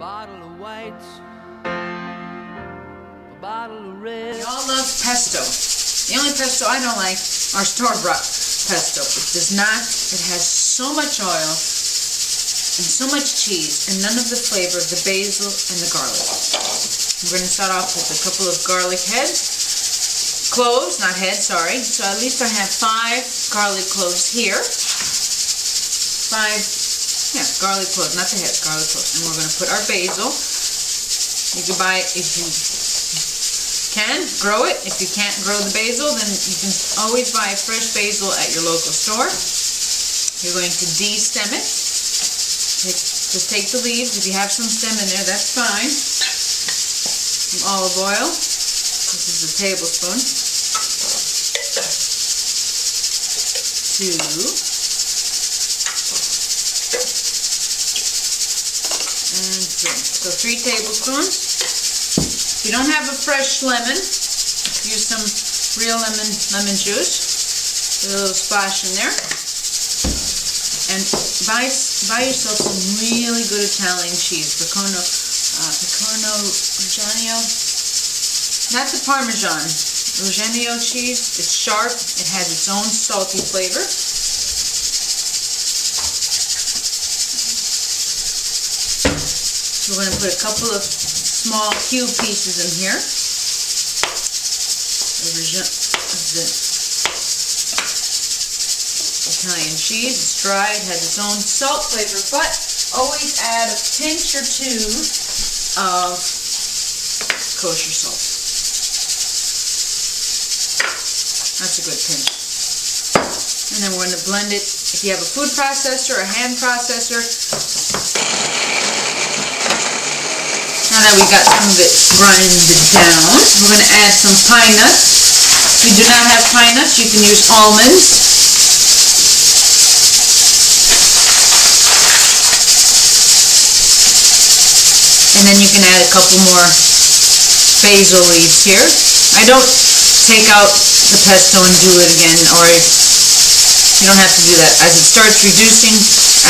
bottle of whites, a bottle of red. We all love pesto. The only pesto I don't like are store-bought pesto. It does not, it has so much oil and so much cheese and none of the flavor of the basil and the garlic. We're going to start off with a couple of garlic heads. Cloves, not heads, sorry. So at least I have 5 garlic cloves here. 5 garlic cloves, not the heads, garlic cloves. And we're going to put our basil. You can buy, if you can, grow it. If you can't grow the basil, then you can always buy fresh basil at your local store. You're going to de-stem it. Just take the leaves. If you have some stem in there, that's fine. Some olive oil. This is a tablespoon. 2. And 3. So 3 tablespoons. If you don't have a fresh lemon, use some real lemon juice. Put a little splash in there. And buy yourself some really good Italian cheese. Pecorino Reggiano. Not the Parmesan. Reggiano cheese. It's sharp. It has its own salty flavor. So we're going to put a couple of small cube pieces in here. The Italian cheese. It's dry. It has its own salt flavor, but always add a pinch or 2 of kosher salt. That's a good pinch. And then we're going to blend it. If you have a food processor or a hand processor. Now that we got some of it grinded down, we're going to add some pine nuts. If you do not have pine nuts, you can use almonds. And then you can add a couple more basil leaves here. I don't take out the pesto and do it again, or you don't have to do that. As it starts reducing,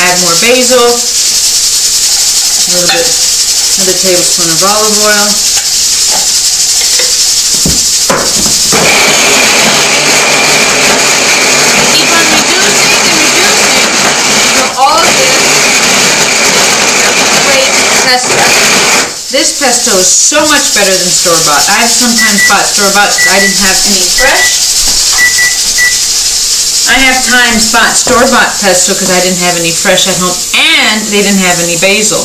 add more basil, another tablespoon of olive oil. Keep on reducing and reducing until all of this great pesto. This pesto is so much better than store-bought. I've sometimes bought store-bought because I didn't have any fresh. I have times bought store-bought pesto because I didn't have any fresh at home and they didn't have any basil.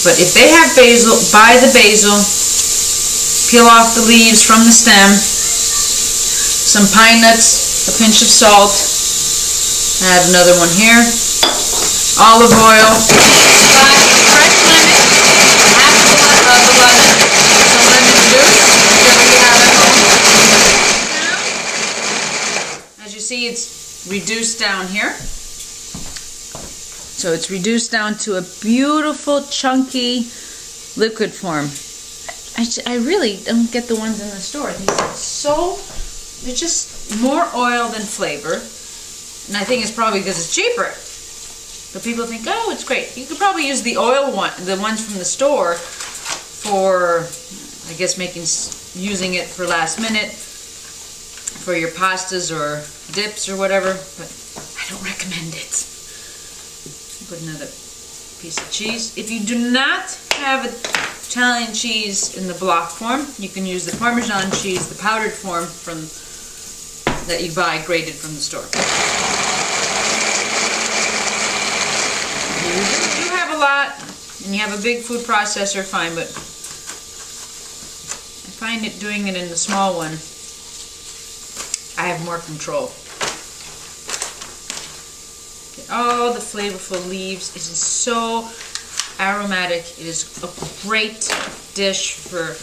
But if they have basil, buy the basil, peel off the leaves from the stem, some pine nuts, a pinch of salt, add another one here, olive oil, fresh lemon, half a lot of the lemon, some lemon juice, whichever you have at home. As you see, it's reduced down here. So it's reduced down to a beautiful, chunky liquid form. I really don't get the ones in the store. They're just more oil than flavor. And I think it's probably because it's cheaper. But people think, oh, it's great. You could probably use the oil one, the ones from the store, for, I guess, using it for last minute, for your pastas or dips or whatever. But I don't recommend it. Put another piece of cheese. If you do not have Italian cheese in the block form, you can use the Parmesan cheese, the powdered form that you buy grated from the store. If you have a lot and you have a big food processor, fine, but I find it doing it in the small one, I have more control. Oh, the flavorful leaves. It is so aromatic. It is a great dish for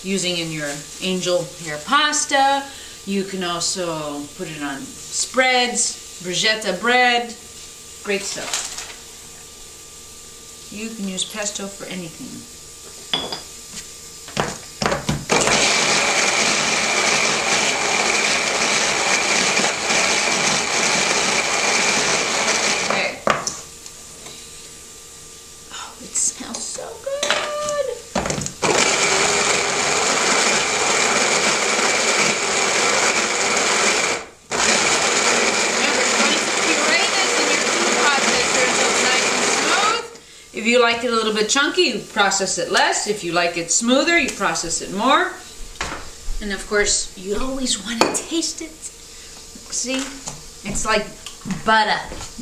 using in your angel hair pasta. You can also put it on spreads, bruschetta bread. Great stuff. You can use pesto for anything. it smells so good. If you like it a little bit chunky, you process it less. If you like it smoother, you process it more. And of course, you always want to taste it. See? It's like butter.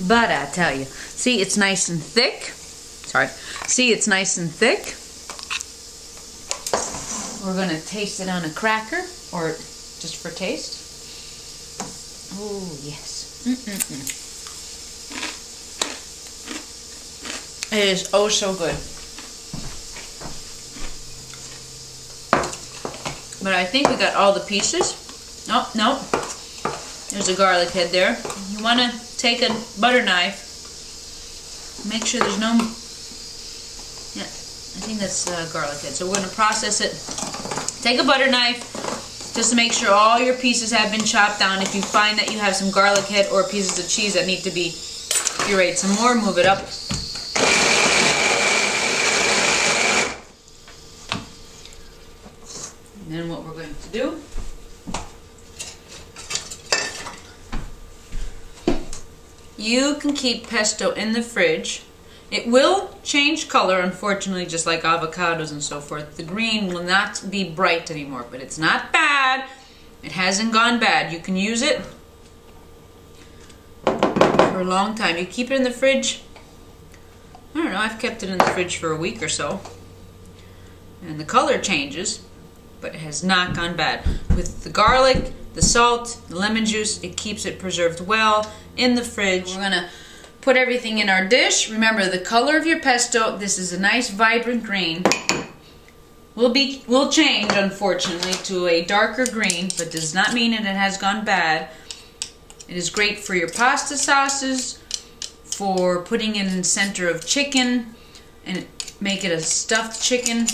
Butter, I tell you. See, it's nice and thick. Sorry. See, it's nice and thick. We're going to taste it on a cracker, or just for taste. Oh, yes. It is oh so good. But I think we got all the pieces. Nope, nope. There's a garlic head there. You want to take a butter knife. Make sure there's no... Yeah, I think that's garlic head. So we're going to process it. Take a butter knife just to make sure all your pieces have been chopped down. If you find that you have some garlic head or pieces of cheese that need to be pureed some more, move it up. And then what we're going to do, you can keep pesto in the fridge. It will change color, unfortunately, just like avocados and so forth. The green will not be bright anymore, but it's not bad. It hasn't gone bad. You can use it for a long time. You keep it in the fridge. I don't know, I've kept it in the fridge for a week or so. And the color changes, but it has not gone bad. With the garlic, the salt, the lemon juice, it keeps it preserved well in the fridge. We're going to put everything in our dish. Remember, the color of your pesto, this is a nice vibrant green, will change, unfortunately, to a darker green, but does not mean that it has gone bad. It is great for your pasta sauces, for putting it in the center of chicken, and make it a stuffed chicken.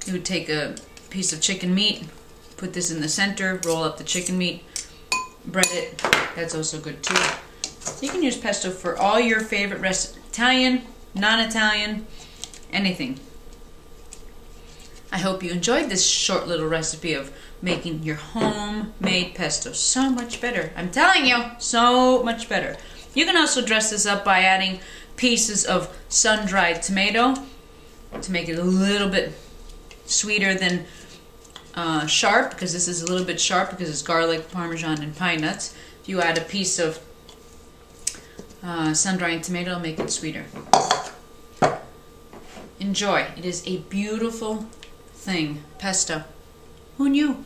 You would take a piece of chicken meat, put this in the center, roll up the chicken meat, bread it. That's also good too. You can use pesto for all your favorite recipes, Italian, non-Italian, anything. I hope you enjoyed this short little recipe of making your homemade pesto so much better. I'm telling you, so much better. You can also dress this up by adding pieces of sun-dried tomato to make it a little bit sweeter than sharp, because this is a little bit sharp because it's garlic, parmesan, and pine nuts. If you add a piece of sun-dried tomato, it'll make it sweeter. Enjoy. It is a beautiful thing. Pesto. Who knew?